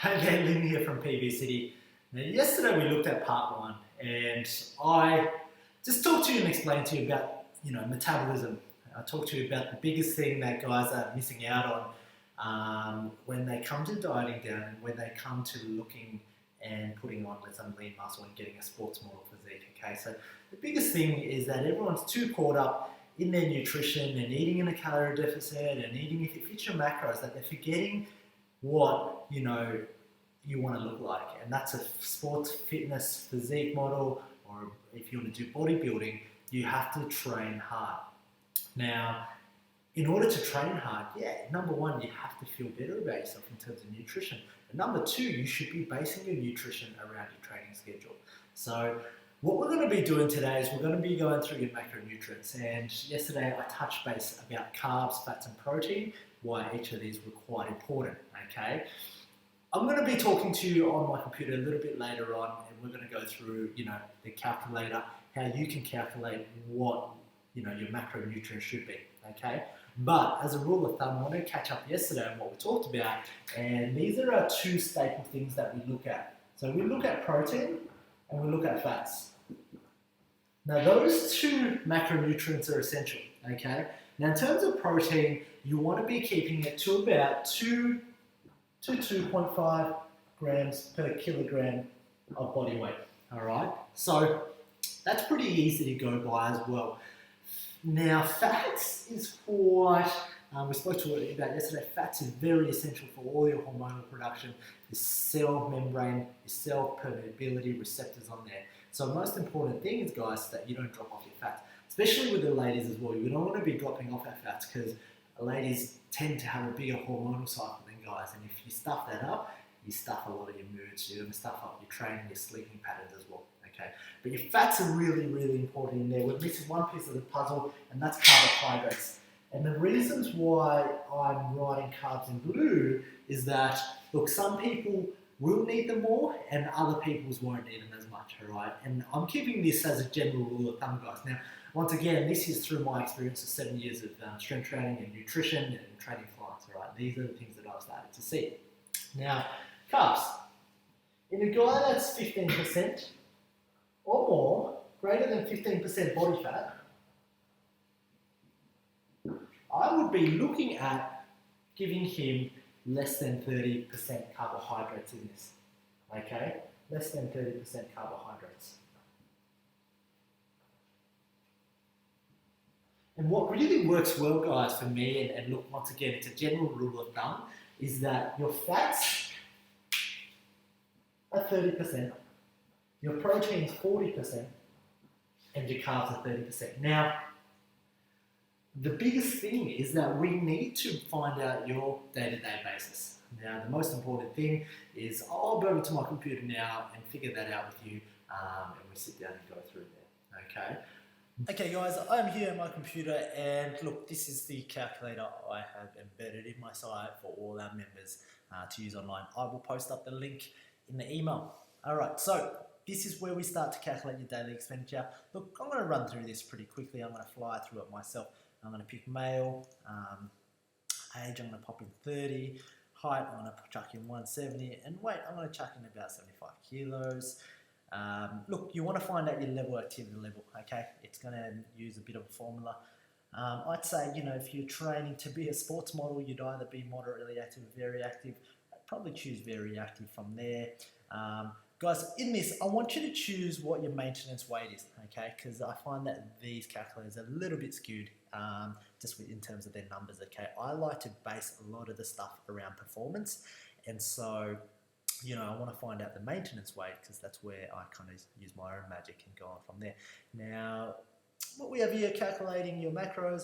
Hi there, Lynn here from PB City. Now, yesterday we looked at part one, and I just talked to you and explained to you about, metabolism. I talked to you about the biggest thing that guys are missing out on when they come to dieting down and when they come to looking and putting on some lean muscle and getting a sports model physique. Okay, so the biggest thing is that everyone's too caught up in their nutrition and eating in a calorie deficit and eating if it fits your macros that they're forgetting what you want to look like, and that's a sports fitness physique model, or if you want to do bodybuilding, you have to train hard. Now, in order to train hard, number one, you have to feel better about yourself in terms of nutrition. And number two, you should be basing your nutrition around your training schedule. So what we're going to be doing today is we're going to be going through your macronutrients. And yesterday I touched base about carbs, fats and protein, why each of these were quite important, okay? I'm going to be talking to you on my computer a little bit later on, and we're going to go through, the calculator, how you can calculate what, your macronutrients should be, okay? But as a rule of thumb, I want to catch up yesterday on what we talked about, and these are our two staple things that we look at. So we look at protein and we look at fats. Now those two macronutrients are essential, okay? Now in terms of protein, you want to be keeping it to about 2 to 2.5 grams per kilogram of body weight, all right? So that's pretty easy to go by as well. Now fats is quite, we spoke to it about yesterday, fats is very essential for all your hormonal production, your cell membrane, your cell permeability receptors on there. So most important thing is, guys, that you don't drop off your fats, especially with the ladies as well. You don't want to be dropping off our fats because ladies tend to have a bigger hormonal cycle than guys, and if you stuff that up, you stuff a lot of your moods, you're going to stuff up your training, your sleeping patterns as well, okay? But your fats are really, really important in there. We're missing one piece of the puzzle, and that's carbohydrates. And the reasons why I'm writing carbs in blue is that, look, some people will need them more, and other people's won't need them as much, all right? And I'm keeping this as a general rule of thumb, guys. Now, once again, this is through my experience of 7 years of strength training and nutrition and training clients, all right? These are the things that I've started to see. Now, carbs. In a guy that's 15% or more, greater than 15% body fat, I would be looking at giving him less than 30% carbohydrates in this, okay? Less than 30% carbohydrates. And what really works well, guys, for me, and look, once again, it's a general rule of thumb, is that your fats are 30%, your protein's 40%, and your carbs are 30%. Now, the biggest thing is that we need to find out your day-to-day basis. Now, the most important thing is I'll go over to my computer now and figure that out with you, and we sit down and go through there, okay? Okay guys, I'm here on my computer, and look, this is the calculator I have embedded in my site for all our members to use online. I will post up the link in the email. Alright, so this is where we start to calculate your daily expenditure. Look, I'm going to run through this pretty quickly. I'm going to fly through it myself. I'm going to pick male, age I'm going to pop in 30, height I'm going to chuck in 170, and weight I'm going to chuck in about 75 kilos. Look, you want to find out your level activity level, okay? It's going to use a bit of a formula. I'd say, if you're training to be a sports model, you'd either be moderately active or very active. I'd probably choose very active from there. Guys, in this, I want you to choose what your maintenance weight is, okay? Because I find that these calculators are a little bit skewed just in terms of their numbers, okay? I like to base a lot of the stuff around performance, and so I want to find out the maintenance weight because that's where I kind of use my own magic and go on from there. Now, what we have here, calculating your macros,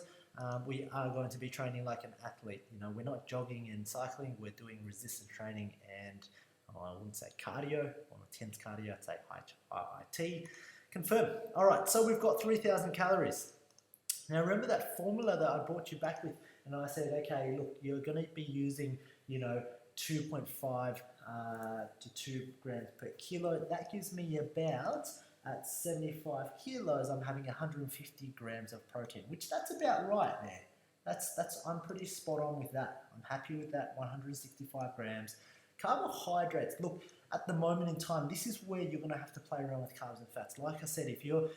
we are going to be training like an athlete. We're not jogging and cycling, we're doing resistance training and I wouldn't say cardio, or intense cardio, I'd say HIIT. Confirm. All right, so we've got 3,000 calories. Now remember that formula that I brought you back with, and I said, okay, look, you're going to be using, 2.5 to 2 grams per kilo. That gives me about, at 75 kilos, I'm having 150 grams of protein, which that's about right there. I'm pretty spot on with that. I'm happy with that, 165 grams. Carbohydrates, look, at the moment in time, this is where you're going to have to play around with carbs and fats. Like I said, if you're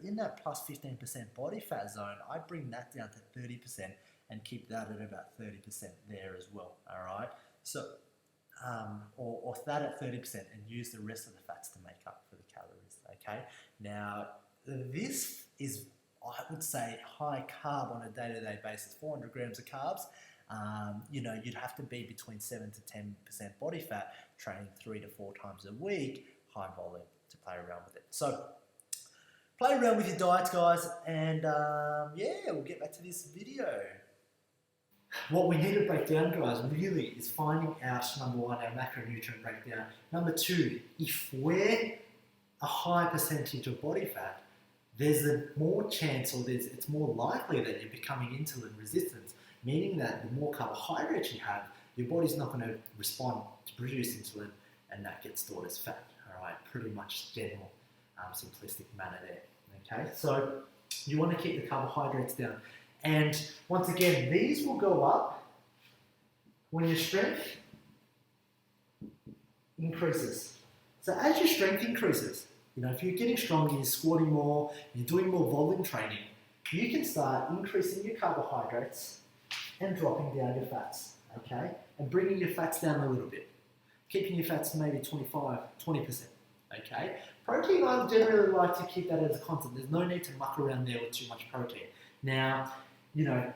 in that plus 15% body fat zone, I bring that down to 30% and keep that at about 30% there as well, all right? So, or that at 30% and use the rest of the fats to make up for the calories, okay? Now, this is, I would say, high carb on a day-to-day basis, 400 grams of carbs. You know, you'd have to be between 7 to 10% body fat, training 3 to 4 times a week, high volume to play around with it. So play around with your diets, guys, and yeah, we'll get back to this video. What we need to break down, guys, really is finding out, number one, our macronutrient breakdown. Number two, if we're a high percentage of body fat, there's a more chance, or it's more likely that you're becoming insulin resistant, meaning that the more carbohydrates you have, your body's not going to respond to produce insulin, and that gets stored as fat. All right, pretty much general, simplistic manner there. Okay, so you want to keep the carbohydrates down. And once again, these will go up when your strength increases. So as your strength increases, you know, if you're getting stronger, you're squatting more, you're doing more volume training, you can start increasing your carbohydrates and dropping down your fats, okay? And bringing your fats down a little bit. Keeping your fats maybe 20%, okay? Protein, I generally like to keep that as a constant. There's no need to muck around there with too much protein. Now, you know,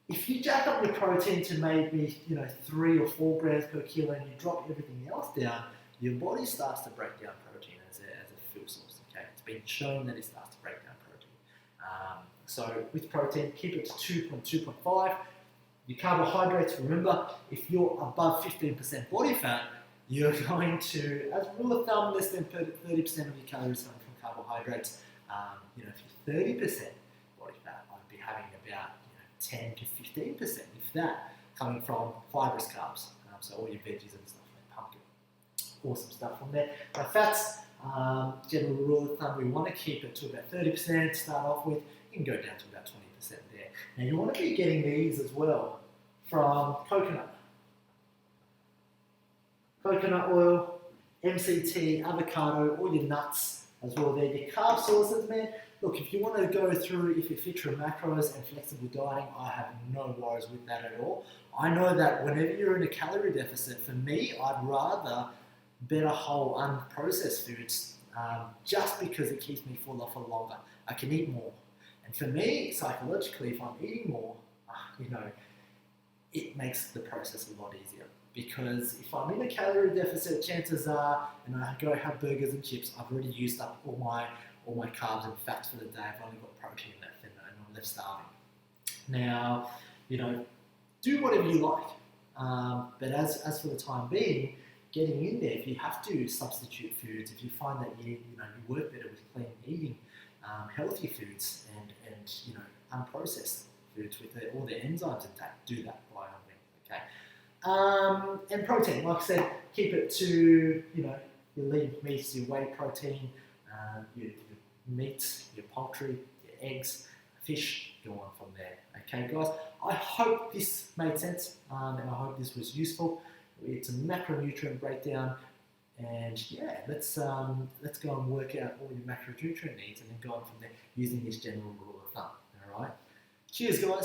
if you jack up your protein to maybe, you know, 3 or 4 grams per kilo and you drop everything else down, your body starts to break down protein as a fuel source, okay? It's been shown that it starts to break down protein. So with protein, keep it to 2.5. Your carbohydrates, remember, if you're above 15% body fat, you're going to, as a rule of thumb, less than 30% of your calories coming from carbohydrates. You know, if you're 30% body fat, I'd be having about 10 to 15%, if that, coming from fibrous carbs. So all your veggies and stuff like pumpkin. Awesome stuff from there. Now fats, general rule of thumb, we want to keep it to about 30% to start off with. You can go down to about 20% there. Now you want to be getting these as well from coconut oil, MCT, avocado, all your nuts as well there. Your carb sources, man. Look, if you want to go through, if you fit your macros and flexible dieting, I have no worries with that at all. I know that whenever you're in a calorie deficit, for me, I'd rather better whole unprocessed foods just because it keeps me fuller for longer. I can eat more. And for me, psychologically, if I'm eating more, you know, it makes the process a lot easier. Because if I'm in a calorie deficit, chances are, and I go have burgers and chips, I've already used up all my carbs and fats for the day. I've only got protein left and I'm left starving. Now, you know, do whatever you like. But as for the time being, getting in there, if you have to substitute foods, if you find that you work better with clean eating, healthy foods and unprocessed foods with all the enzymes intact, do that by all means, okay? And protein, like I said, keep it to, your lean meats, your whey protein, your meats, your poultry, your eggs, fish, go on from there. Okay, guys, I hope this made sense and I hope this was useful. It's a macronutrient breakdown, and yeah, let's go and work out all your macronutrient needs and then go on from there using this general rule of thumb. All right, cheers, guys.